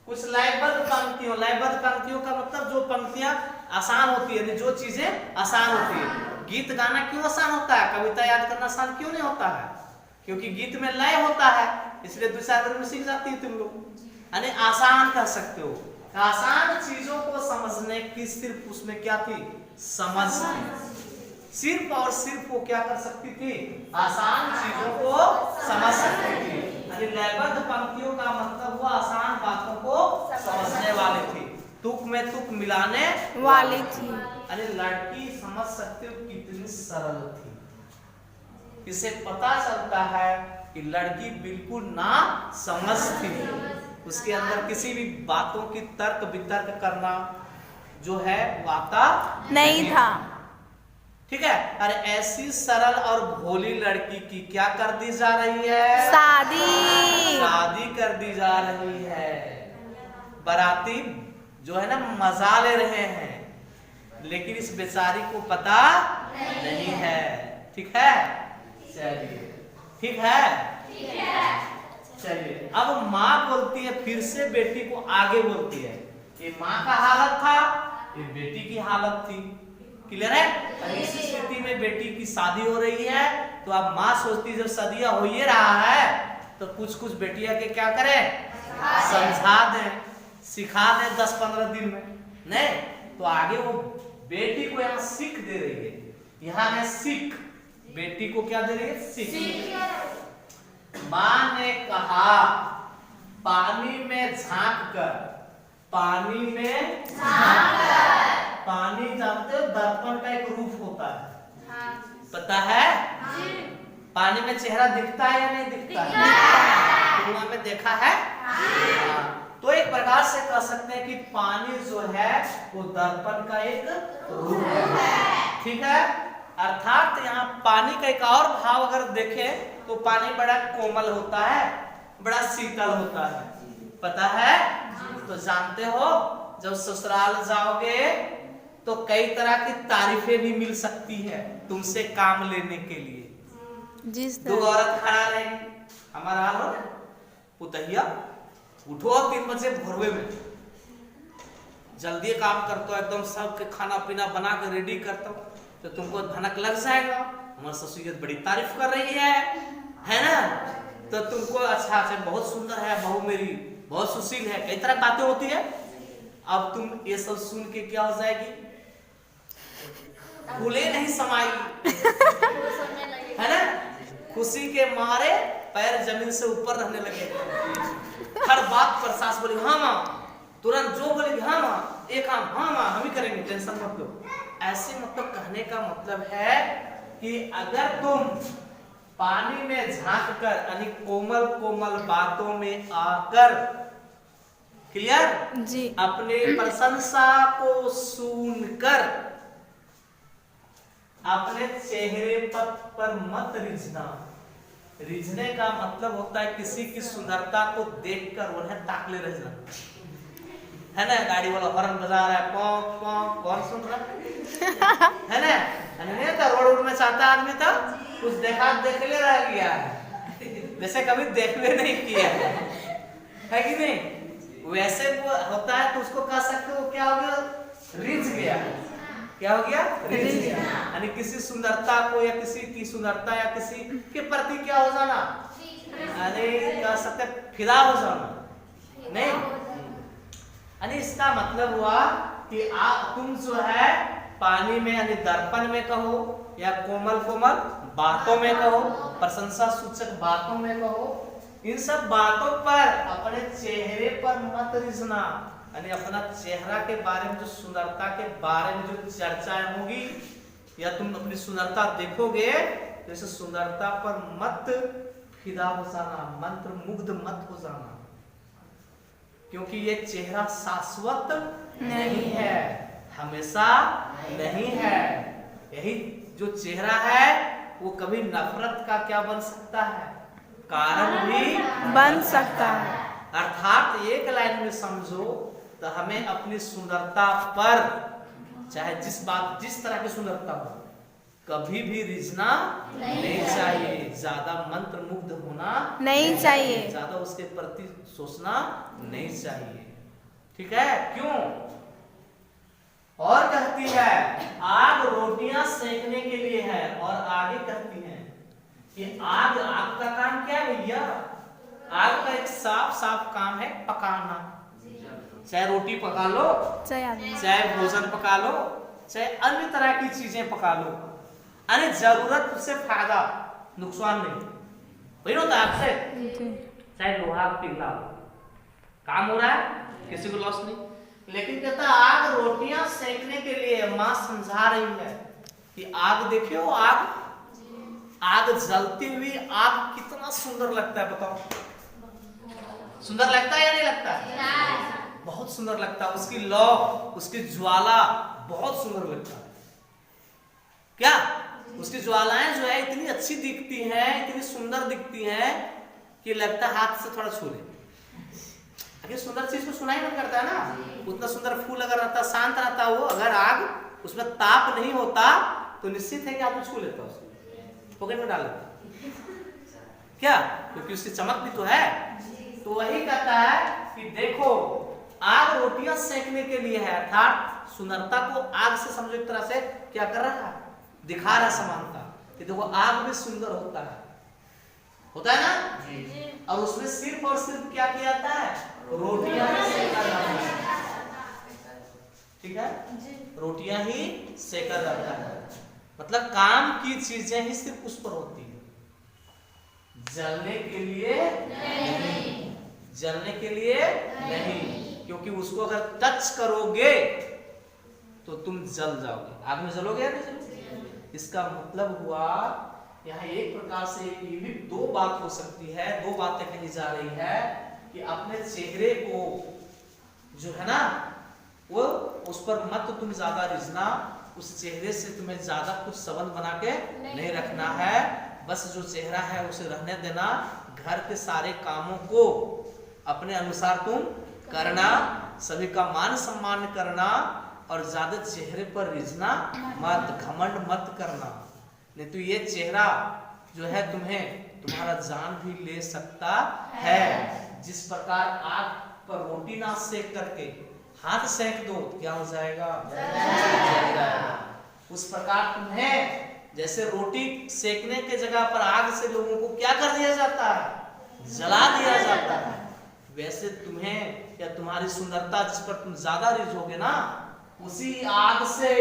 कुछ लयबद्ध पंक्तियों, लयबद्ध पंक्तियों का मतलब जो पंक्तियां आसान होती है, जो चीजें आसान होती है। गीत गाना क्यों आसान होता है, कविता याद करना आसान क्यों नहीं होता है? क्योंकि गीत में लय होता है, इसलिए दूसरा दिन में सीख जाती है तुम लोग। यानी आसान कह सकते हो, आसान चीजों को समझने की सिर्फ उसमें क्या थी? समझ थी। सिर्फ और सिर्फ वो क्या कर सकती थी? आसान चीजों को समझ सकती थी। यानी लयबद्ध पंक्तियों का मतलब वो आसान बातों को समझने वाली थी, तुक में तुक मिलाने वाली थी। अरे लड़की समझ सकते हो कितनी सरल थी। इसे पता चलता है कि लड़की बिल्कुल ना समझ थी, उसके अंदर किसी भी बातों की तर्क वितर्क करना जो है वो आता नहीं था। ठीक है? अरे ऐसी सरल और भोली लड़की की क्या कर दी जा रही है? शादी। शादी कर दी जा रही है। बाराती जो है ना मजा ले रहे हैं, लेकिन इस बेचारी को पता नहीं है। ठीक है? चलिए, ठीक है? चलिए, अब माँ बोलती है, फिर से बेटी को आगे बोलती है। ये माँ का हालत था, ये बेटी की हालत थी। क्लियर है? इस स्थिति में बेटी की शादी हो रही है, तो अब माँ सोचती जब शादियां हो ही रहा है तो कुछ कुछ बेटिया के क्या करें? समझा दें, सिखा दें 10-15 दिन में। नहीं तो आगे वो बेटी को यहाँ सीख दे रही है। यहाँ है सीख, बेटी को क्या दे रही है? सीख। माँ ने कहा पानी में झांक कर, पानी में झांक कर। पानी जानते हो दर्पण का एक रूप होता है, पता है? पानी में चेहरा दिखता है या नहीं दिखता है? कुआं में देखा है? तो एक प्रकार से कह सकते हैं कि पानी जो है वो दर्पण का एक रूप है। ठीक है? अर्थात यहाँ पानी का एक और भाव अगर देखें तो पानी बड़ा कोमल होता है, बड़ा शीतल होता है, पता है? तो जानते हो जब ससुराल जाओगे तो कई तरह की तारीफें भी मिल सकती है तुमसे काम लेने के लिए। दो औरत खड़ा रहेगी, हमारा हाल हो पुतहिया उठो 3 बजे भोरवे में, जल्दी काम करता हूँ, एकदम सबके खाना पीना बना के रेडी करता हूँ, तो तुमको भनक लग जाएगा हमारी ससुर बड़ी तारीफ कर रही है ना? तो तुमको अच्छा बहुत सुंदर है बहू मेरी, बहुत सुशील है, कई तरह बातें होती है। अब तुम ये सब सुन के क्या हो जाएगी? फूले नहीं समाएगी, है ना? खुशी के मारे पैर जमीन से ऊपर रहने लगे। हर बात पर सास बोली हाँ माँ, तुरंत जो बोलेगी हाँ माँ, एक काम हाँ माँ हम ही करेंगे, टेंशन मत लो। ऐसे मतलब कहने का मतलब है कि अगर तुम पानी में झांक कर यानी कोमल कोमल बातों में आकर, क्लियर जी, अपने प्रशंसा को सुनकर अपने चेहरे पर मत रिझना। रिझने का मतलब होता है किसी की सुंदरता को देखकर उन्हें ताकले रहना, है ना? गाड़ी वाला हॉर्न बजा रहा है, पॉं पॉं, कौन सुन रहा है ना? नहीं तो रोड में चाहता आदमी तो कुछ देखा देख ले रह गया है, जैसे कभी देखले नहीं किया है कि नहीं? वैसे वो होता है तो उसको कह सकते हो क्या हो गया? रिझ गया। क्या हो गया? रिझ गया। यानी किसी सुंदरता को या किसी की सुंदरता या किसी के प्रति क्या हो जाना? अरे कह सकते फिदा हो जाना, नहीं? यानी इसका मतलब हुआ कि आप तुम जो है पानी में यानी दर्पण में कहो या कोमल कोमल बातों में कहो, प्रशंसा सूचक बातों में कहो, इन सब बातों पर अपने चेहरे पर मत रिझना। यानी अपना चेहरा के बारे में, जो सुंदरता के बारे में जो चर्चाएं होगी या तुम अपनी सुंदरता देखोगे तो इस सुंदरता पर मत फिदा हो जाना, मंत्र मुग्ध मत हो जाना, क्योंकि ये चेहरा शाश्वत नहीं है, हमेशा नहीं है। यही जो चेहरा है वो कभी नफरत का क्या बन सकता है, कारण भी बन सकता है। अर्थात एक लाइन में समझो तो हमें अपनी सुंदरता पर, चाहे जिस तरह की सुंदरता हो, कभी भी रिझना नहीं चाहिए, ज्यादा मंत्र मुग्ध होना नहीं चाहिए, ज्यादा उसके प्रति सोचना नहीं चाहिए। ठीक है? क्यों? और कहती है आग रोटियां सेकने के लिए है, और आगे कहती है कि आग का काम क्या है भैया? आग का एक साफ काम है पकाना। चाहे रोटी पका लो, चाहे भोजन पका लो, चाहे अन्य तरह की चीजें पका लो, अरे जरूरत से फायदा, नुकसान नहीं। वही होता है आपसे, चाहे लोहा पिघला हो, काम हो रहा है, किसी को लॉस नहीं। लेकिन कहता आग रोटियां सेकने के लिए, मां समझा रही है कि आग देखियो, आग जलती हुई आग कितना सुंदर लगता है, बताओ। सुंदर लगता है या नहीं लगता? बहुत सुंदर लगता है। उसकी लौ, उसकी ज्वाला बहुत सुंदर लगता है। क्या उसकी ज्वालाएं जो है इतनी अच्छी दिखती हैं, इतनी सुंदर दिखती हैं कि लगता है हाथ से थोड़ा छू ले। अगर सुंदर चीज को सुनाई नहीं करता है ना, उतना सुंदर फूल अगर रहता, शांत रहता वो, अगर आग उसमें ताप नहीं होता तो निश्चित है कि आप छू लेता, उसको पॉकेट में डाल लेता। क्या? क्योंकि उसकी चमक भी तो है। तो वही कहता है कि देखो आग रोटियां सेकने के लिए है, अर्थात सुंदरता को आग से समझो, एक तरह से क्या कर रहा है, दिखा रहा समानता कि देखो आग भी सुंदर होता है ना। और उसमें सिर्फ और सिर्फ क्या किया जाता है, रोटियां ही सेका जाता है। ठीक है? रोटियां ही सेका जाता है, मतलब काम की चीजें ही सिर्फ उस पर होती है, जलने के लिए नहीं, जलने के लिए नहीं, क्योंकि उसको अगर टच करोगे तो तुम जल जाओगे। आग में जलोगे या नहीं जलोगे? इसका मतलब हुआ यहाँ एक प्रकार से ये भी दो बात हो सकती है, दो बातें कही जा रही है कि अपने चेहरे को जो है ना वो उस पर मत तुम ज्यादा रिझना, उस चेहरे से तुम्हें ज्यादा कुछ संबंध बना के नहीं रखना है। बस जो चेहरा है उसे रहने देना, घर के सारे कामों को अपने अनुसार तुम करना, सभी का मान सम्मान करना, और ज्यादा चेहरे पर रिझना मत, घमंड मत करना, नहीं तो ये चेहरा जो है तुम्हारा जान भी ले सकता है। जिस प्रकार आग पर रोटी ना सेक करके हाथ सेक दो, क्या हो जाएगा? जल जाएगा। उस प्रकार तुम्हें जैसे रोटी सेकने के जगह पर आग से लोगों को क्या कर दिया जाता है, जला दिया जाता है, वैसे तुम्हें या तुम्हारी सुंदरता जिस पर तुम ज्यादा रिझोगे ना, उसी आग से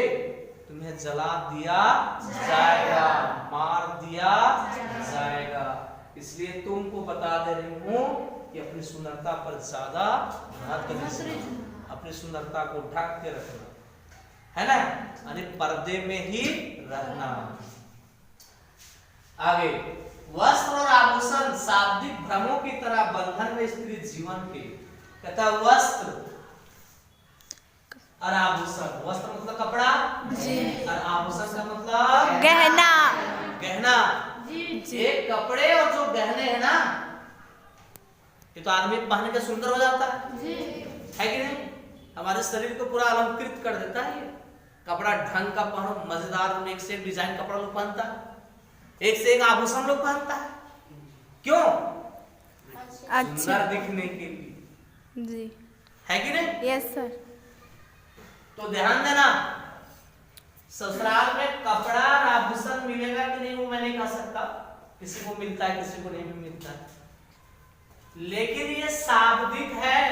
तुम्हें जला दिया जाएगा, मार दिया जाएगा। इसलिए तुमको बता दे रही हूं कि अपनी सुंदरता पर ज्यादा मत रिझना, अपनी सुंदरता को ढक के रखना है ना, यानी पर्दे में ही रहना। आगे, वस्त्र और आभूषण शाब्दिक भ्रमों की तरह बंधन में स्त्री जीवन के। कहता वस्त्र और आभूषण, वस्त्र मतलब कपड़ा जी, और आभूषण का मतलब गहना। गहना जी। एक कपड़े और जो गहने हैं ना, ये तो आदमी पहन के सुंदर हो जाता है जी, है कि नहीं? हमारे शरीर को पूरा अलंकृत कर देता है। ये कपड़ा ढंग का पहनो, मजेदार, एक से एक डिजाइन कपड़ा लोग पहनता है, एक से एक आभूषण लोग पहनता है। क्यों? सुंदर दिखने के लिए जी, है कि नहीं? Yes sir. तो ध्यान देना, ससुराल में कपड़ा और आभूषण मिलेगा कि नहीं वो मैं नहीं कह सकता, किसी को मिलता है किसी को नहीं भी मिलता है, लेकिन ये शाब्दिक है,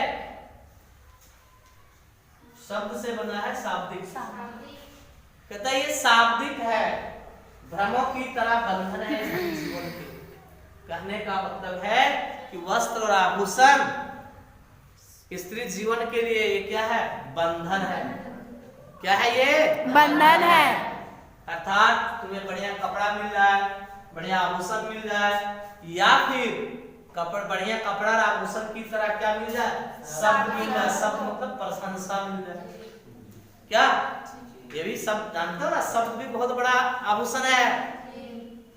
शब्द से बना है शाब्दिक। कहता है ये शाब्दिक है, भ्रमों की तरह बंधन है स्त्री जीवन के। कहने का मतलब है कि वस्त्र और आभूषण स्त्री जीवन के लिए ये क्या है? बंधन है। क्या है ये? बंधन है। अर्थात तुम्हें बढ़िया कपड़ा मिल जाए, बढ़िया आभूषण मिल जाए, या फिर बढ़िया कपड़ा और आभूषण की तरह क्या मिल जाए? शब्द मिल जाए। शब्द मतलब प्रशंसा मिल जाए। क्या ये भी सब जानते हो ना? शब्द भी बहुत बड़ा आभूषण है।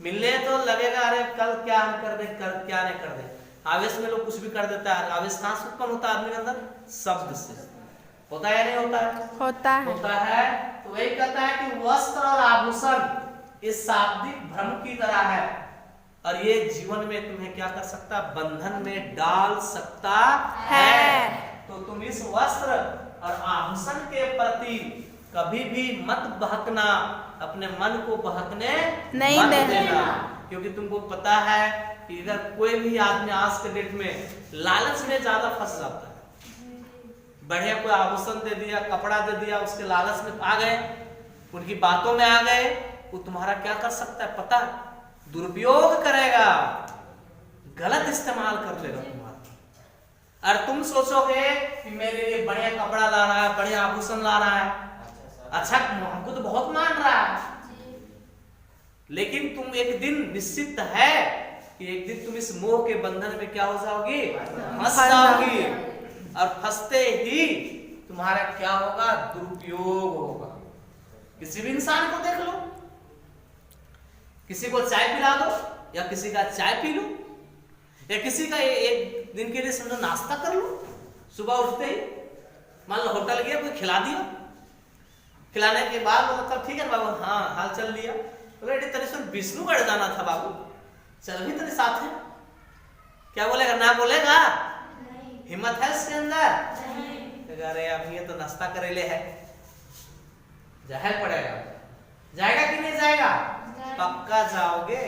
मिलने तो लगेगा अरे कल क्या कर दे, कल क्या नहीं कर दे। आवेश में लोग कुछ भी कर देता है। आवेश कहाँ से उत्पन्न होता है आदमी के अंदर? शब्द से। होता है या नहीं होता है? होता है। होता है। तो वही कहता है कि वस्त्र और आभूषण इस शाब्दिक भ्रम की तरह है, और ये जीवन में तुम्हें क्या कर सकता है? बंधन में डाल सकता है। तो तुम इस वस्त्र और आभूषण के प्रति कभी भी मत बहकना, अपने मन को बहकने नहीं मत देना। देना। क्योंकि तुमको पता है कि अगर कोई भी आदमी आज के डेट में लालच में ज्यादा फंस जाता है, बढ़िया कोई आभूषण दे दिया, कपड़ा दे दिया, उसके लालच में आ गए, उनकी बातों में आ गए, वो तुम्हारा क्या कर सकता है पता? दुरुपयोग करेगा, गलत इस्तेमाल कर लेगा तुम्हारा। और तुम सोचोगे कि मेरे लिए बढ़िया कपड़ा ला रहा है, बढ़िया आभूषण ला रहा है, अच्छा हमको तो बहुत मान रहा है, लेकिन तुम एक दिन निश्चित है कि एक दिन तुम इस मोह के बंधन में क्या हो जाओगी? फंस जाओगी। और फंसते ही तुम्हारा क्या होगा? दुरुपयोग होगा। किसी भी इंसान को देख लो, किसी को चाय पिला दो या किसी का चाय पी लो, या किसी का एक दिन के लिए समझो नाश्ता कर लो। सुबह उठते ही मान लो होटल गया, कोई खिला दिया, खिलाने के बाद बोला तब ठीक है बाबू, हाँ हाल चल लिया, बोले तेरे से विष्णुगढ़ जाना था बाबू, चल भी तेरे साथ है। क्या बोलेगा? ना बोलेगा? हिम्मत है इसके अंदर? अरे अब ये तो नाश्ता करेले है, जाहिर पड़ेगा। जाएगा कि नहीं जाएगा? पक्का जाओगे।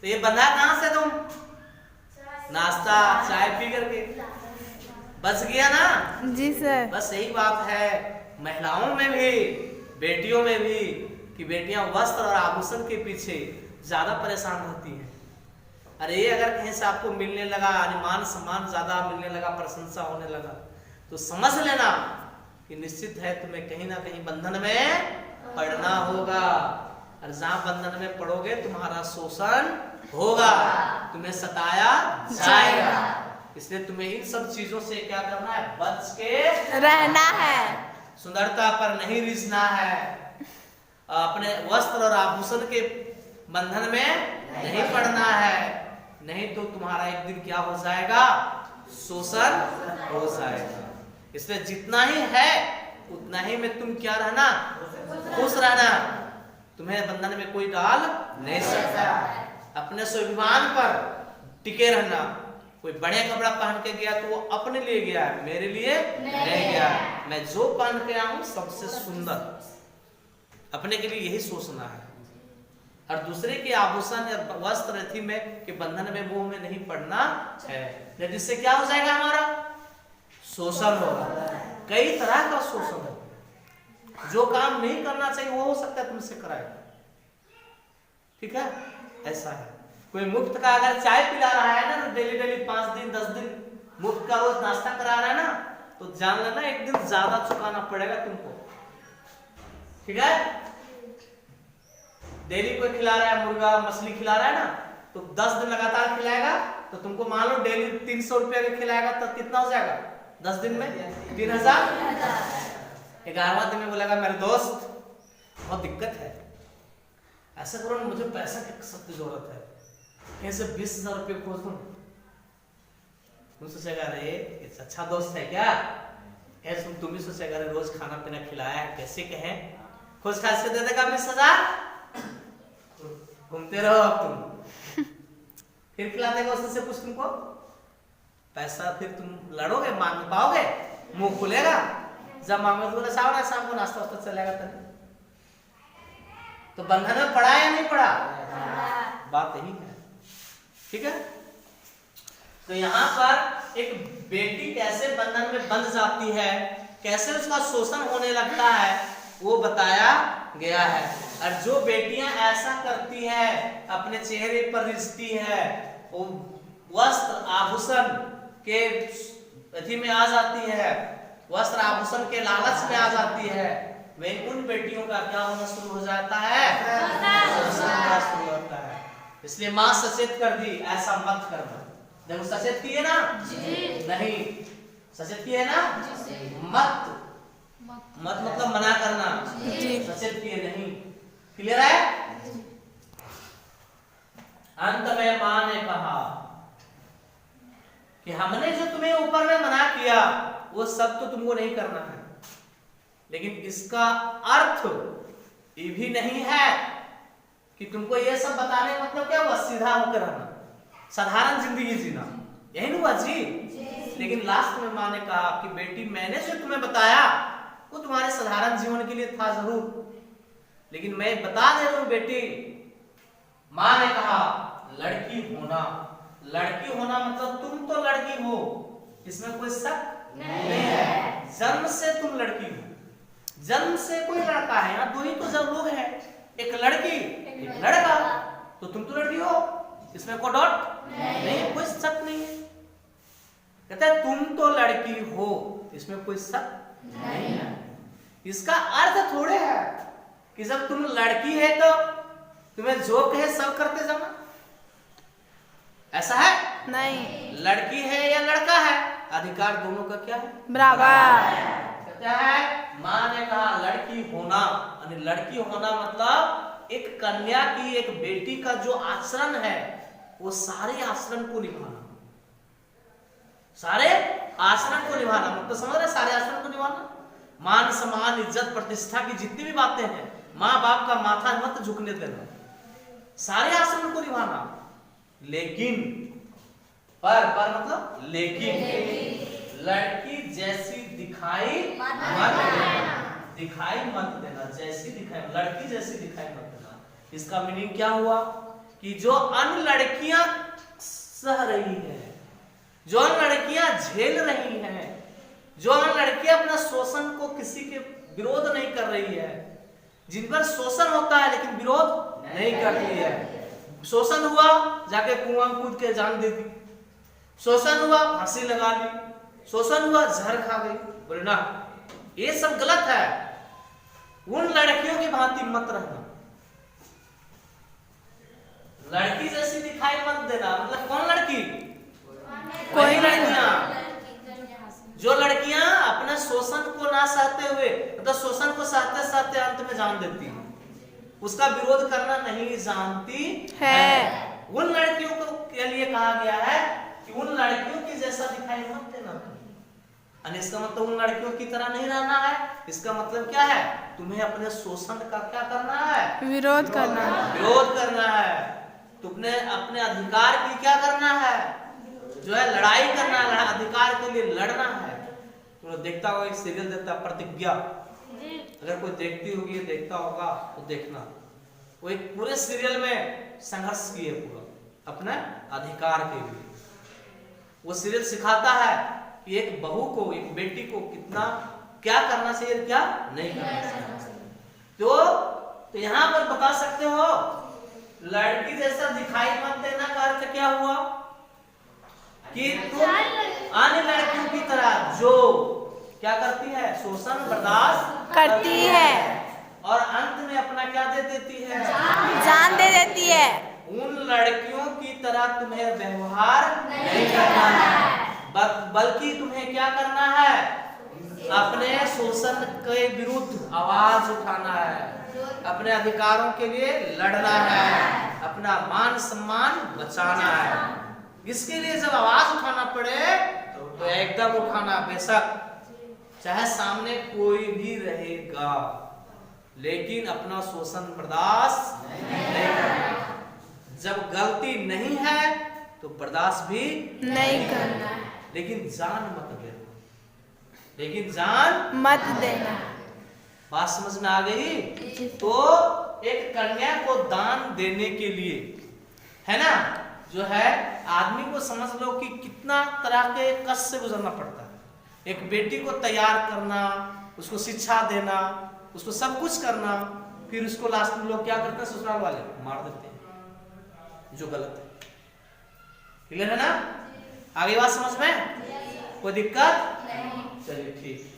तो ये बंधा कहां से तुम? नाश्ता चाय पी करके बच गया ना? जी सर। बस यही बात है महिलाओं में भी, बेटियों में भी, कि बेटियां वस्त्र और आभूषण के पीछे ज्यादा परेशान होती हैं। अरे ये अगर कहीं से आपको मिलने लगा, मान सम्मान ज्यादा मिलने लगा, प्रशंसा होने लगा, तो समझ लेना कि निश्चित है तुम्हें कहीं ना कहीं बंधन में पड़ना होगा। और जहां बंधन में पड़ोगे तुम्हारा शोषण होगा, तुम्हें सताया जाएगा। इसलिए तुम्हें इन सब चीजों से क्या करना है? बच के रहना है। सुंदरता पर नहीं रिझना है, अपने वस्त्र और आभूषण के बंधन में नहीं पड़ना है, नहीं तो तुम्हारा एक दिन क्या हो जाएगा? शोषण हो जाएगा। इसलिए जितना ही है उतना ही में तुम क्या रहना? खुश रहना। तुम्हें बंधन में कोई डाल नहीं सकता। अपने स्वाभिमान पर टिके रहना। कोई बढ़िया कपड़ा पहन के गया तो वो अपने लिए गया है, मेरे लिए नहीं गया। मैं जो पहन के आया हूं सबसे सुंदर, अपने के लिए यही सोचना है। और दूसरे के आभूषण या वस्त्र रथी में के बंधन में, मोह में नहीं पड़ना है, जिससे क्या हो जाएगा? हमारा शोषण होगा। कई तरह का शोषण होगा। जो काम नहीं करना चाहिए वो हो सकता है तुमसे कराएगा। ठीक है, ऐसा है। कोई मुफ्त का अगर चाय पिला रहा है ना, तो डेली डेली 5 दिन 10 दिन मुफ्त का रोज नाश्ता करा रहा है ना, तो जान लेना एक दिन ज्यादा चुकाना पड़ेगा तुमको। ठीक है, डेली कोई खिला रहा है, मुर्गा मछली खिला रहा है ना, तो 10 दिन लगातार खिलाएगा, तो तुमको मान लो डेली 300 रुपया का खिलाएगा, तो कितना हो जाएगा 10 दिन में? 3000। 11वां दिन में बोलेगा मेरे दोस्त बहुत दिक्कत है, ऐसा करो ना, मुझे पैसा की सख्त जरूरत है, कैसे 20,000 रुपये खोज दूं। तुम सोचेगा अरे अच्छा दोस्त है क्या? ऐसे तुम भी सोचेगा अरे रोज खाना पीना खिलाया है, कैसे कहे खोज खास के दे देगा 20,000। घूमते रहो अब तुम, फिर खिला देगा उससे कुछ तुमको पैसा, फिर तुम लड़ोगे, मांग पाओगे, मुंह खुलेगा। जब मांगो तो बोले शाम को नाश्ता वास्ता चलेगा तेरे। तो बंधन में पड़ा या नहीं पड़ा? बात यही है। ठीक है, तो यहाँ पर एक बेटी कैसे बंधन में बंध जाती है, कैसे उसका शोषण होने लगता है, वो बताया गया है। और जो बेटियां ऐसा करती है, अपने चेहरे पर रिझती है, वो वस्त्र आभूषण के अथी में आ जाती है, वस्त्र आभूषण के लालच में आ जाती है, वही उन बेटियों का क्या होना शुरू हो जाता है, शुरू होता है। इसलिए माँ सचेत कर दी, ऐसा मत करना। देखो सचेत किए ना जी। नहीं सचेत किए ना जी। मत मतलब मना करना जी। सचेत किए नहीं। क्लियर है? अंत में माँ ने कहा कि हमने जो तुम्हें ऊपर में मना किया वो सब तो तुमको नहीं करना है, लेकिन इसका अर्थ ये भी नहीं है कि तुमको ये सब बताने का मतलब क्या हुआ, सीधा होकर रहना, साधारण जिंदगी जीना, यही ना हुआ जी। लेकिन लास्ट में माँ ने कहा कि बेटी मैंने जो तुम्हें बताया वो तुम्हारे साधारण जीवन के लिए था जरूर, लेकिन मैं बता दे रहा हूं बेटी, माँ ने कहा लड़की होना मतलब तुम तो लड़की हो, इसमें कोई शक नहीं है। जन्म से तुम लड़की हो, जन्म से कोई लड़का है, यहाँ दो ही तो जब लोग हैं, एक लड़की एक लड़का, तो तुम तो लड़की हो, इसमें कोई डाउट नहीं, कोई शक नहीं है। कहता है तुम तो लड़की हो, इसमें कोई शक नहीं है। इसका अर्थ थोड़े है कि जब तुम लड़की है तो तुम्हें जो कहे सब करते जाना, ऐसा है नहीं। लड़की है या लड़का है, अधिकार दोनों का क्या है, बराबर। कहता है माँ ने कहा लड़की होना, यानी लड़की होना मतलब एक कन्या की, एक बेटी का जो आचरण है वो सारे आचरण को निभाना, सारे आचरण को निभाना, मतलब समझ रहे, सारे आचरण को निभाना, मान सम्मान इज्जत प्रतिष्ठा की जितनी भी बातें हैं, माँ बाप का माथा मत झुकने देना, सारे आचरण को निभाना। लेकिन पर मतलब लेकिन लड़की जैसी दिखाई मत देना, दिखाई मत देना, जैसी दिखाई, लड़की जैसी दिखाई मत देना। इसका मीनिंग क्या हुआ कि जो अन्य लड़कियां सह रही है, जो अन्य लड़कियां झेल रही हैं, जो अन्य लड़कियां अपना शोषण को किसी के विरोध नहीं कर रही है, जिन पर शोषण होता है लेकिन विरोध नहीं करती है, शोषण हुआ जाके कुआं में कूद के जान दे दी, शोषण हुआ फांसी लगा ली, शोषण हुआ जहर खा गई, बोले ना ये सब गलत है। उन लड़कियों की भांति मत रहना, लड़की जैसी दिखाई मत देना। मतलब कौन लड़की, कोई लड़कियां, जो लड़कियां अपने शोषण को ना सहते हुए, मतलब शोषण को सहते सहते अंत में जान देती है, उसका विरोध करना नहीं जानती है। उन लड़कियों को के लिए कहा गया है कि उन लड़कियों की जैसा दिखाई मत देना। इसका मतलब उन लड़कियों की तरह नहीं रहना है। इसका मतलब क्या है, तुम्हें अपने शोषण का क्या करना है, विरोध करना है, विरोध करना है। तुमने अपने अधिकार की क्या करना है, जो है लड़ाई करना है, अधिकार के लिए लड़ना है। तुम देखता होगा एक सीरियल देता प्रतिज्ञा, अगर कोई देखती होगी, देखता होगा तो देखना, वो एक पूरे सीरियल में संघर्ष किए पूरा अपने अधिकार के लिए। वो सीरियल सिखाता है कि एक बहू को, एक बेटी को कितना क्या करना चाहिए, क्या नहीं करना चाहिए। तो यहाँ पर बता सकते हो लड़की जैसा दिखाई मत देना का अर्थ क्या हुआ कि तुम अन्य लड़कियों की तरह जो क्या करती है, शोषण बर्दाश्त करती है और अंत में अपना क्या दे देती है, जान दे देती है। उन लड़कियों की तरह तुम्हें व्यवहार नहीं करना है, बल्कि तुम्हें क्या करना है, अपने शोषण के विरुद्ध आवाज उठाना है, अपने अधिकारों के लिए लड़ना है, अपना मान सम्मान बचाना है। इसके लिए जब आवाज उठाना पड़े तो एकदम उठाना, बेशक चाहे सामने कोई भी रहेगा, लेकिन अपना शोषण बर्दाश्त नहीं करना। जब गलती नहीं है तो बर्दाश्त भी नहीं करना, लेकिन जान मत देना, लेकिन जान मत देना। बात समझ में आ गई? तो एक कन्या को दान देने के लिए, है ना, जो है आदमी को समझ लो कि कितना तरह के कष्ट से गुजरना पड़ता है। एक बेटी को तैयार करना, उसको शिक्षा देना, उसको सब कुछ करना, फिर उसको लास्ट में लोग क्या करते हैं, ससुराल वाले मार देते हैं, जो गलत है। क्लियर है ना? आगे बात समझ में? कोई दिक्कत? चलिए ठीक।